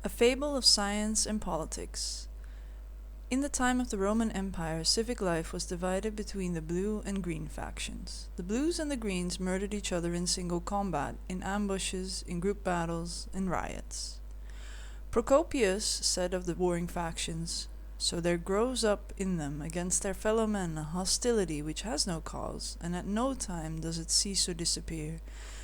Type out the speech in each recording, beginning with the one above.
A Fable of Science and Politics. In the time of the Roman Empire, civic life was divided between the blue and green factions. The blues and the greens murdered each other in single combat, in ambushes, in group battles, in riots. Procopius said of the warring factions, "So there grows up in them against their fellow men a hostility which has no cause, and at no time does it cease or disappear.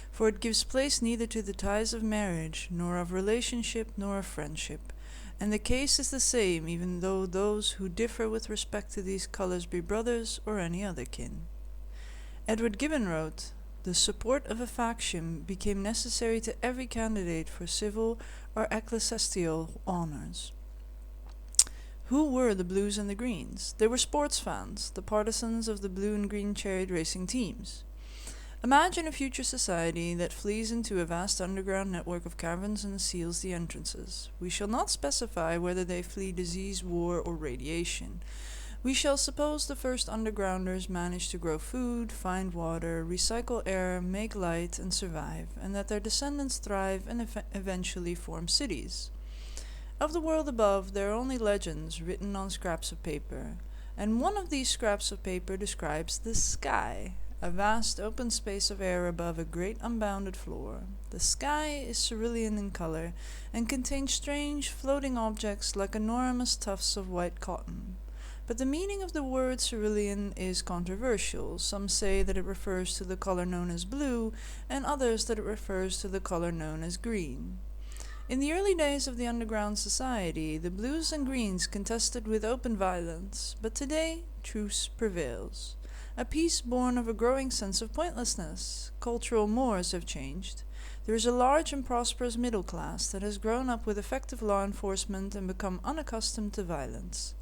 For it gives place neither to the ties of marriage, nor of relationship, nor of friendship. And the case is the same, even though those who differ with respect to these colors be brothers or any other kin." Edward Gibbon wrote, "The support of a faction became necessary to every candidate for civil or ecclesiastical honors." Who were the Blues and the Greens? They were sports fans, the partisans of the blue and green chariot racing teams. Imagine a future society that flees into a vast underground network of caverns and seals the entrances. We shall not specify whether they flee disease, war, or radiation. We shall suppose the first undergrounders managed to grow food, find water, recycle air, make light, and survive, and that their descendants thrive and eventually form cities. Of the world above, there are only legends written on scraps of paper, and one of these scraps of paper describes the sky. A vast open space of air above a great unbounded floor. The sky is cerulean in color, and contains strange floating objects like enormous tufts of white cotton. But the meaning of the word cerulean is controversial. Some say that it refers to the color known as blue, and others that it refers to the color known as green. In the early days of the underground society, the blues and greens contested with open violence, but today truce prevails. A peace born of a growing sense of pointlessness. Cultural mores have changed. There is a large and prosperous middle class that has grown up with effective law enforcement and become unaccustomed to violence.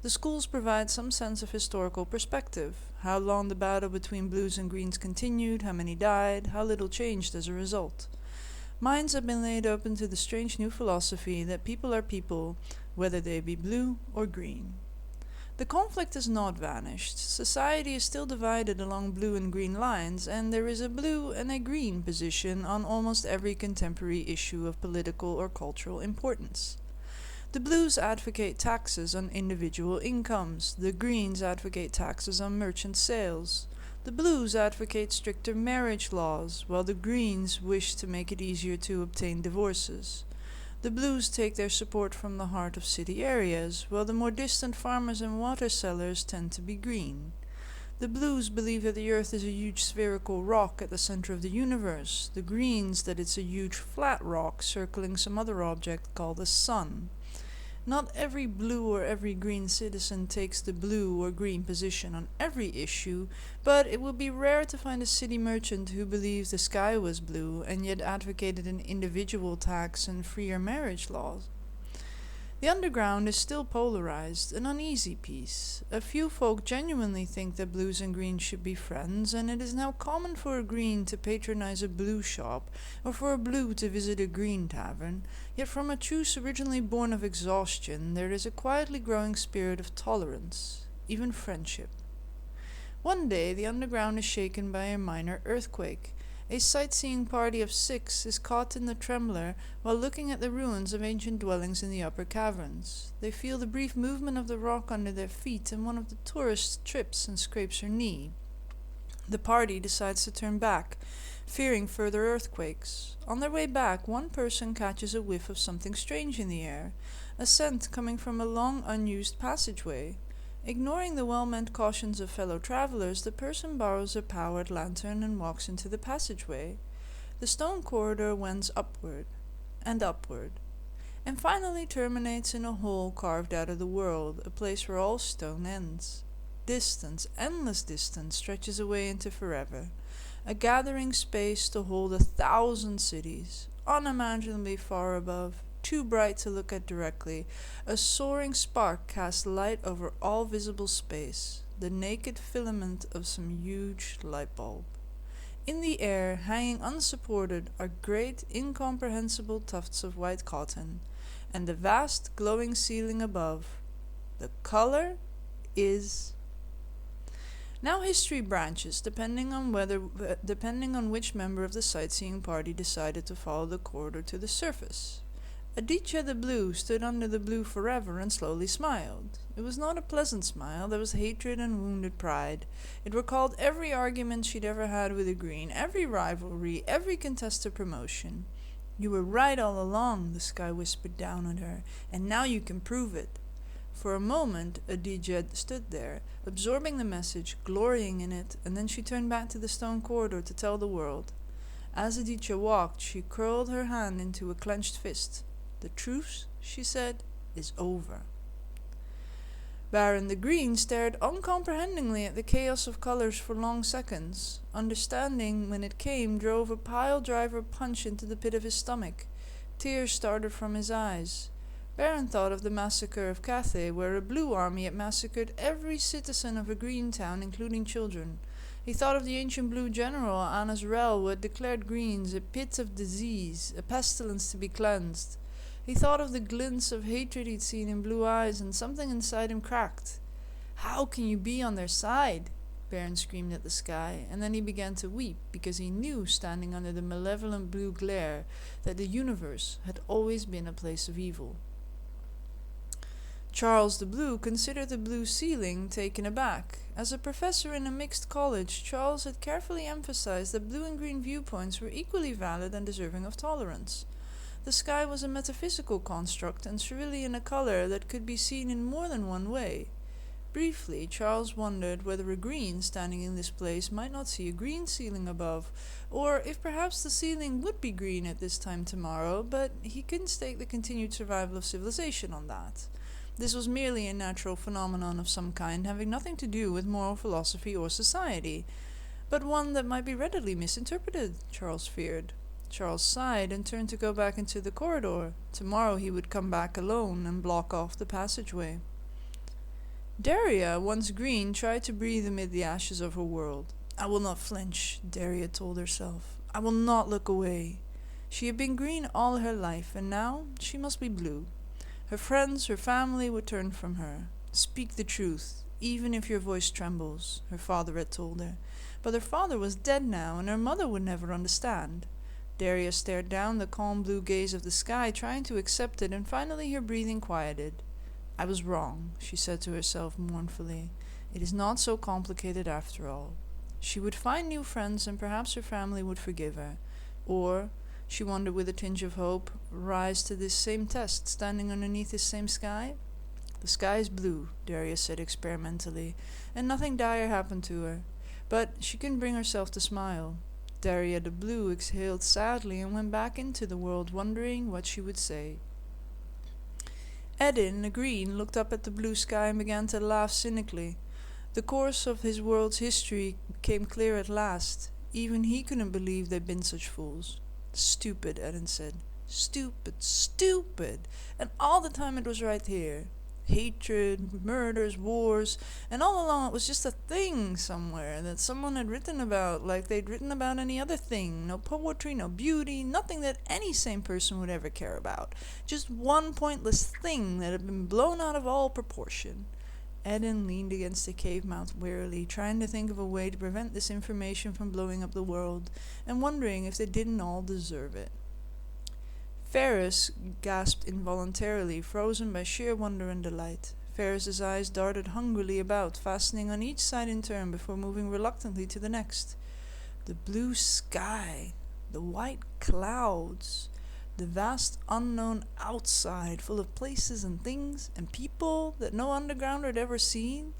The schools provide some sense of historical perspective, how long the battle between blues and greens continued, how many died, how little changed as a result. Minds have been laid open to the strange new philosophy that people are people, whether they be blue or green. The conflict has not vanished. Society is still divided along blue and green lines, and there is a blue and a green position on almost every contemporary issue of political or cultural importance. The blues advocate taxes on individual incomes. The greens advocate taxes on merchant sales. The blues advocate stricter marriage laws, while the greens wish to make it easier to obtain divorces. The blues take their support from the heart of city areas, while the more distant farmers and water sellers tend to be green. The blues believe that the earth is a huge spherical rock at the center of the universe, the greens that it's a huge flat rock circling some other object called the sun. Not every blue or every green citizen takes the blue or green position on every issue, but it will be rare to find a city merchant who believes the sky was blue and yet advocated an individual tax and freer marriage laws. The underground is still polarized, an uneasy piece. A few folk genuinely think that blues and greens should be friends, and it is now common for a green to patronize a blue shop, or for a blue to visit a green tavern, yet from a truce originally born of exhaustion, there is a quietly growing spirit of tolerance, even friendship. One day the underground is shaken by a minor earthquake. A sightseeing party of 6 is caught in the trembler while looking at the ruins of ancient dwellings in the upper caverns. They feel the brief movement of the rock under their feet, and one of the tourists trips and scrapes her knee. The party decides to turn back, fearing further earthquakes. On their way back, one person catches a whiff of something strange in the air, a scent coming from a long unused passageway. Ignoring the well-meant cautions of fellow travelers, the person borrows a powered lantern and walks into the passageway. The stone corridor wends upward, and finally terminates in a hole carved out of the world, a place where all stone ends. Distance, endless distance, stretches away into forever, a gathering space to hold 1,000 cities, unimaginably far above, too bright to look at directly. A soaring spark casts light over all visible space, the naked filament of some huge light bulb. In the air, hanging unsupported, are great, incomprehensible tufts of white cotton, and the vast, glowing ceiling above. The color is... Now history branches, depending on which member of the sightseeing party decided to follow the corridor to the surface. Aditya the Blue stood under the blue forever and slowly smiled. It was not a pleasant smile. There was hatred and wounded pride. It recalled every argument she'd ever had with the Green, every rivalry, every contested promotion. "You were right all along," the sky whispered down at her, "and now you can prove it." For a moment Aditya stood there, absorbing the message, glorying in it, and then she turned back to the stone corridor to tell the world. As Aditya walked, she curled her hand into a clenched fist. "The truce," she said, "is over." Baron the Green stared uncomprehendingly at the chaos of colors for long seconds. Understanding, when it came, drove a pile-driver punch into the pit of his stomach. Tears started from his eyes. Baron thought of the massacre of Cathay, where a blue army had massacred every citizen of a green town, including children. He thought of the ancient blue general, Anas Rel, who had declared Greens a pit of disease, a pestilence to be cleansed. He thought of the glints of hatred he'd seen in blue eyes, and something inside him cracked. "How can you be on their side?" Baron screamed at the sky, and then he began to weep, because he knew, standing under the malevolent blue glare, that the universe had always been a place of evil. Charles the Blue considered the blue ceiling, taken aback. As a professor in a mixed college, Charles had carefully emphasized that blue and green viewpoints were equally valid and deserving of tolerance. The sky was a metaphysical construct and cerulean a color that could be seen in more than one way. Briefly, Charles wondered whether a Green standing in this place might not see a green ceiling above, or if perhaps the ceiling would be green at this time tomorrow, but he couldn't stake the continued survival of civilization on that. This was merely a natural phenomenon of some kind, having nothing to do with moral philosophy or society, but one that might be readily misinterpreted, Charles feared. Charles sighed and turned to go back into the corridor. Tomorrow he would come back alone and block off the passageway. Daria, once green, tried to breathe amid the ashes of her world. "I will not flinch," Daria told herself. "I will not look away." She had been green all her life, and now she must be blue. Her friends, her family would turn from her. "Speak the truth, even if your voice trembles," her father had told her. But her father was dead now, and her mother would never understand. Daria stared down the calm blue gaze of the sky, trying to accept it, and finally her breathing quieted. "I was wrong," she said to herself mournfully. "It is not so complicated after all." She would find new friends, and perhaps her family would forgive her. Or, she wondered with a tinge of hope, rise to this same test, standing underneath this same sky? "The sky is blue," Daria said experimentally, and nothing dire happened to her. But she couldn't bring herself to smile. Daria the Blue exhaled sadly and went back into the world, wondering what she would say. Edin, the Green, looked up at the blue sky and began to laugh cynically. The course of his world's history became clear at last. Even he couldn't believe they'd been such fools. "Stupid," Edin said. "Stupid, stupid! And all the time it was right here. Hatred, murders, wars, and all along it was just a thing somewhere that someone had written about, like they'd written about any other thing. No poetry, no beauty, nothing that any sane person would ever care about. Just one pointless thing that had been blown out of all proportion." Edin leaned against the cave mouth wearily, trying to think of a way to prevent this information from blowing up the world, and wondering if they didn't all deserve it. Ferris gasped involuntarily, frozen by sheer wonder and delight. Ferris's eyes darted hungrily about, fastening on each side in turn before moving reluctantly to the next. The blue sky, the white clouds, the vast unknown outside, full of places and things and people that no undergrounder had ever seen.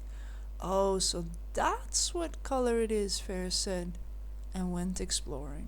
"Oh, so that's what color it is," Ferris said, and went exploring.